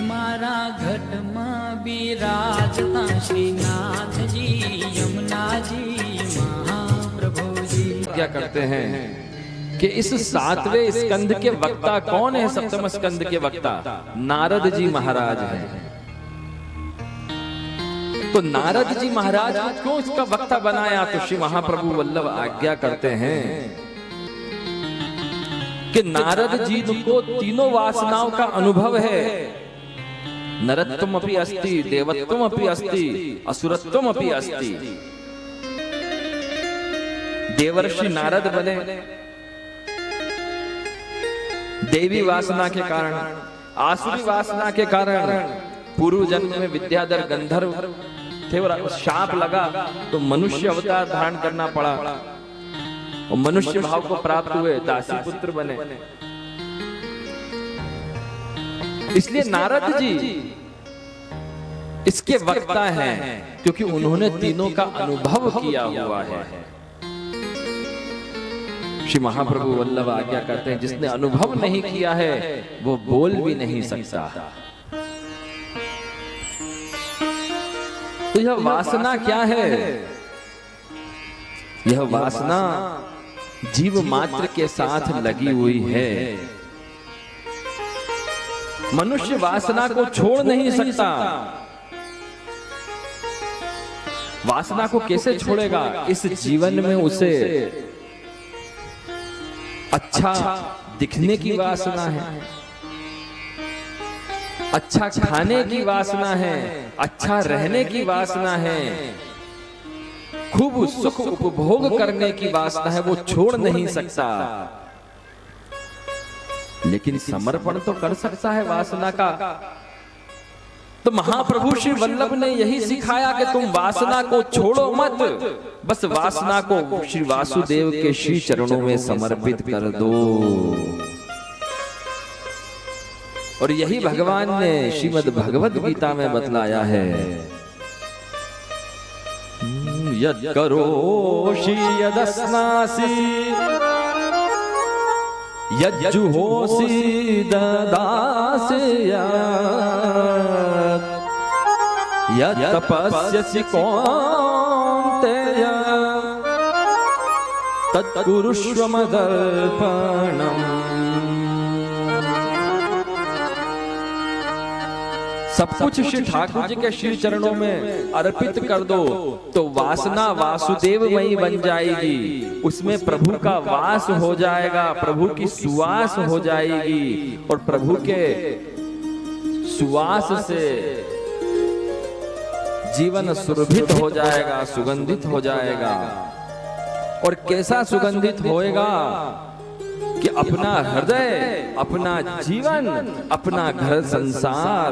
मारा घट में बिराजता श्रीनाथ जी यमुना जी महाप्रभु जी। क्या करते हैं कि इस 7वें स्कंद के वक्ता कौन है? 7वें स्कंद के वक्ता नारद जी महाराज हैं। तो नारद जी महाराज को क्यों इसका वक्ता बनाया? तो श्री महाप्रभु वल्लभ आज्ञा करते हैं कि नारद जी को तीनों वासनाओं का अनुभव है। नरत्वम अपि अस्ति, देवत्वम अपि अस्ति, असुरत्वम अपि अस्ति। देवर्षि नारद बने देवी वासना के कारण, आसुरी वासना के कारण। पूर्व जन्म में विद्याधर गंधर्व थे और शाप लगा तो मनुष्य अवतार धारण करना पड़ा और मनुष्य भाव को प्राप्त हुए, दासी पुत्र बने। इसलिए नारद जी इसके वक्ता हैं क्योंकि उन्होंने तीनों का अनुभव किया हुआ है। श्री महाप्रभु वल्लभ आज्ञा करते हैं जिसने अनुभव नहीं किया है वो बोल भी नहीं सकता। तो यह वासना क्या है? यह वासना जीव मात्र के साथ लगी हुई है। मनुष्य वासना को छोड़ नहीं सकता। वासना को कैसे छोड़ेगा? इस जीवन में उसे अच्छा दिखने की वासना है, अच्छा खाने की वासना है, अच्छा रहने की वासना है, खूब सुख उपभोग करने की वासना है। वो छोड़ नहीं सकता, लेकिन समर्पण तो कर सकता है वासना का। तो महाप्रभु श्री वल्लभ ने यही सिखाया कि तुम वासना को छोड़ो मत, बस वासना को श्री वासुदेव के श्री चरणों में समर्पित कर दो। और यही भगवान ने श्रीमद् भगवद गीता में बतलाया है। यद करोषि यदस्नासि यज्जुहोषि ददासि यत् तपस्यसि कौन्तेय तत्कुरुष्व मदर्पणम्। सब कुछ श्री ठाकुर जी के श्री चरणों में अर्पित कर दो तो वासना वासुदेवमयी बन जाएगी। उसमें प्रभु का वास हो जाएगा, प्रभु की सुवास हो जाएगी और प्रभु के सुवास से जीवन सुरभित हो जाएगा, सुगंधित हो जाएगा। और कैसा सुगंधित होएगा कि अपना हृदय, अपना जीवन, अपना घर संसार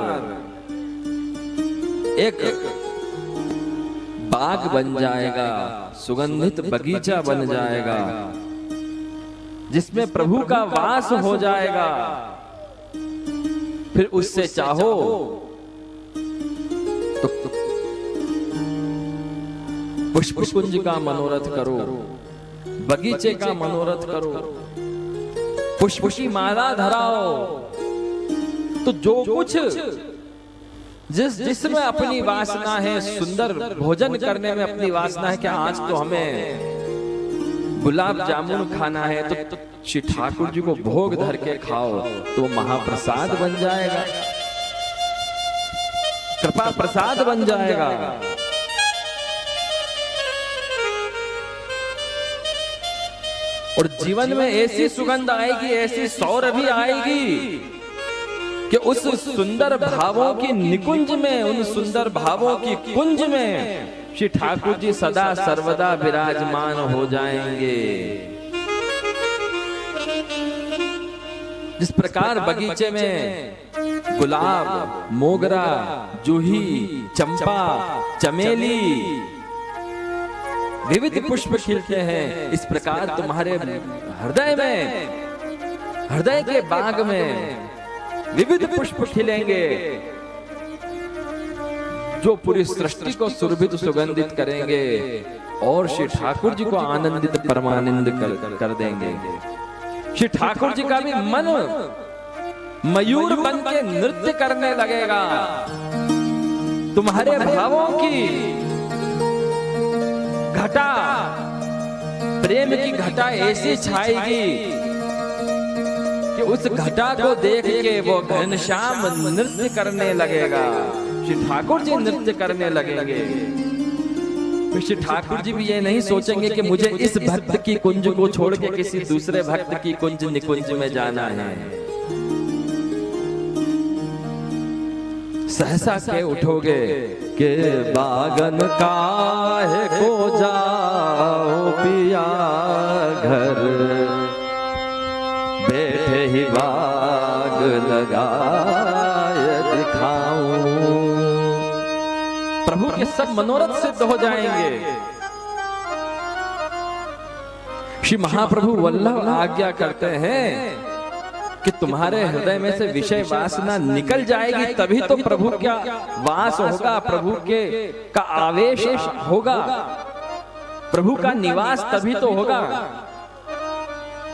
एक बाग बन जाएगा, सुगंधित बगीचा बन जाएगा जिसमें प्रभु का वास हो जाएगा। फिर उससे चाहो तो पुष्प कुंज का मनोरथ करो, बगीचे का मनोरथ करो, पुष्प की माला धराओ। तो जो कुछ जिसमें अपनी वासना है, सुंदर भोजन करने में अपनी वासना है कि आज तो हमें गुलाब जामुन खाना है, तो श्री ठाकुर जी को भोग धर के खाओ तो महाप्रसाद बन जाएगा, कृपा प्रसाद बन जाएगा। और जीवन में ऐसी सुगंध आएगी, ऐसी सौरभि आएगी कि उस सुंदर भावों की निकुंज में, उन सुंदर भावों की कुंज में श्री ठाकुर जी सदा सर्वदा विराजमान हो जाएंगे। जिस प्रकार बगीचे में गुलाब, मोगरा, जूही, चंपा, चमेली विविध पुष्प खिलते हैं, इस प्रकार तुम्हारे हृदय में, हृदय के बाग में विविध पुष्प खिलेंगे जो पूरी सृष्टि को सुरभित सुगंधित करेंगे और श्री ठाकुर जी को आनंदित परमानंद कर देंगे। श्री ठाकुर जी का भी मन मयूर बन के नृत्य करने लगेगा। तुम्हारे भावों की घटा, प्रेम की घटा ऐसी छाएगी कि उस घटा को देख के वो घनश्याम नृत्य करने लगेगा। श्री ठाकुर जी नृत्य करने लगेंगे। तो श्री ठाकुर जी भी ये नहीं सोचेंगे कि मुझे इस भक्त की कुंज को छोड़ के किसी दूसरे भक्त की कुंज निकुंज में जाना है। सहसा के उठोगे के बागन काहे को जाओ पिया घर, बैठे ही बाग लगाए दिखाऊं। प्रभु के सब मनोरथ सिद्ध हो जाएंगे। श्री महाप्रभु वल्लभ आज्ञा करते हैं कि तुम्हारे हृदय में से विषय वासना निकल जाएगी, तभी तो प्रभु का वास होगा, प्रभु के का आवेश होगा, प्रभु का निवास तभी तो होगा।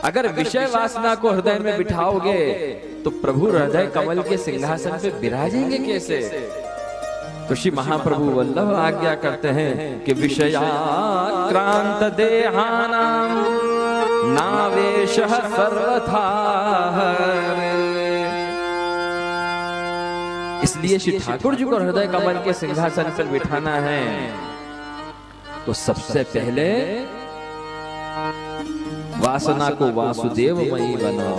अगर विषय वासना को हृदय में बिठाओगे तो प्रभु हृदय कमल के सिंहासन पे विराजेंगे कैसे? तो श्री महाप्रभु वल्लभ आज्ञा करते हैं कि विषयाक्रांत देहानां नावेशः सर्वथा। इसलिए श्री ठाकुर जी को हृदय कमल के सिंहासन पर बिठाना है तो सबसे पहले वासना को वासुदेवमयी बनाओ,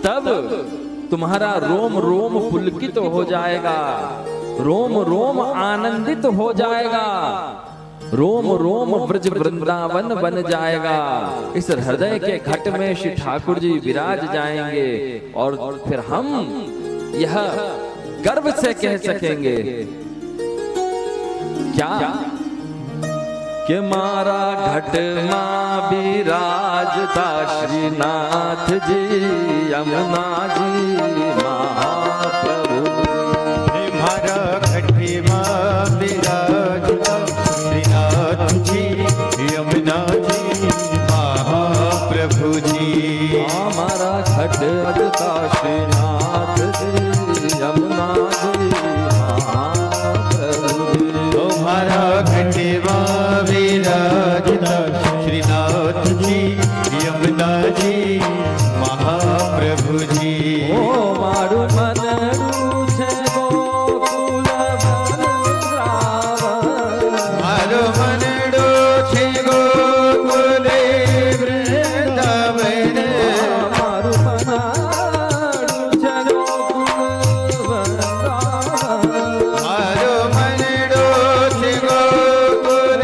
तब तुम्हारा रोम रोम पुलकित हो जाएगा, रोम रोम आनंदित हो जाएगा, रोम रोम ब्रज वृंदावन बन जाएगा। इस हृदय के घट में श्री ठाकुर जी विराज जाएंगे और फिर हम यह गर्व से कह सकेंगे क्या कि मारा घट मां विराजता श्रीनाथ जी यमुना जी महाप्रभु। मारा घट मां विराजता श्रीनाथ जी यमुना जी महाप्रभु जी। हमारा घट अजता श्रीनाथ जी यमुना जी महाप्रभु जी। तुम्हारा घट मां विराजता श्रीनाथ जी यमुना जी महाप्रभु जी। ओ मारू मन रूठे गोकुल वृंदावन, मारो मन रूठे गोकुल वृंदावन, मारू मन रूठे गोकुल वृंदावन। मारो मन रूठे गोकुल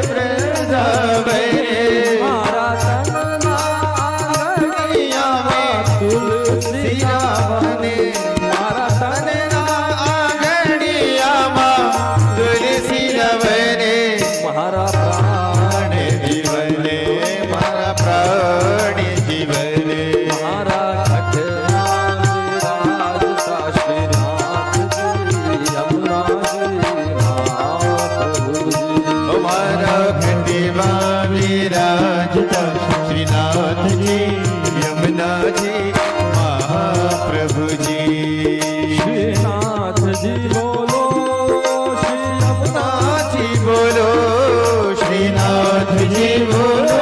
वृंदावन। मारा तन आंगनिया में तुलसी सियावने, मारा तन आंगनिया में तुलसी रवने। मारा प्राण प्राण जीवने, मारा प्राण जीवने। मारा घट विराजता श्रीनाथ जी यमुना जी महाप्रभु जी। हमारा घटिवा विराजता श्रीनाथ जी यमुना जी महाप्रभु जी। श्रीनाथ जी बोलो श्री यमुना नाथ जी बोलो, श्रीनाथ जी बोलो,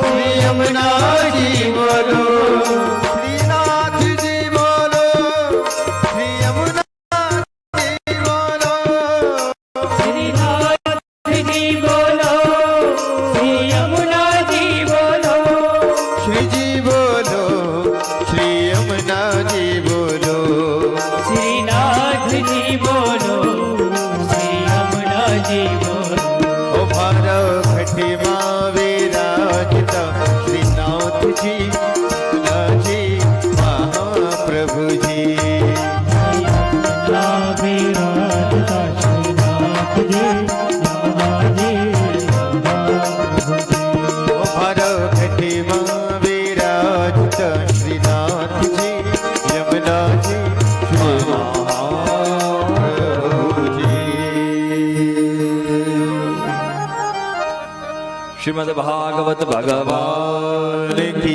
श्री यमुना जी बोलो, श्रीनाथ जी बोलो, श्री यमुना जी बोलो। श्रीनाथ जी बोलो, श्री यमुना जी बोलो, श्री जी बोलो, श्री यमुना जी बोलो। श्रीनाथ जी बोलो, श्री यमुना जी बोलो। ओ मारा घटी मां विराजता श्रीनाथ जी यमुना जी महाप्रभु जी। यमुना विराजता श्रीनाथ जी यमुना जी महाप्रभु जी। ओ मारा घटी मां विराजता श्रीनाथ जी यमुना जी महाप्रभु जी। श्रीमद् भागवत भगवान की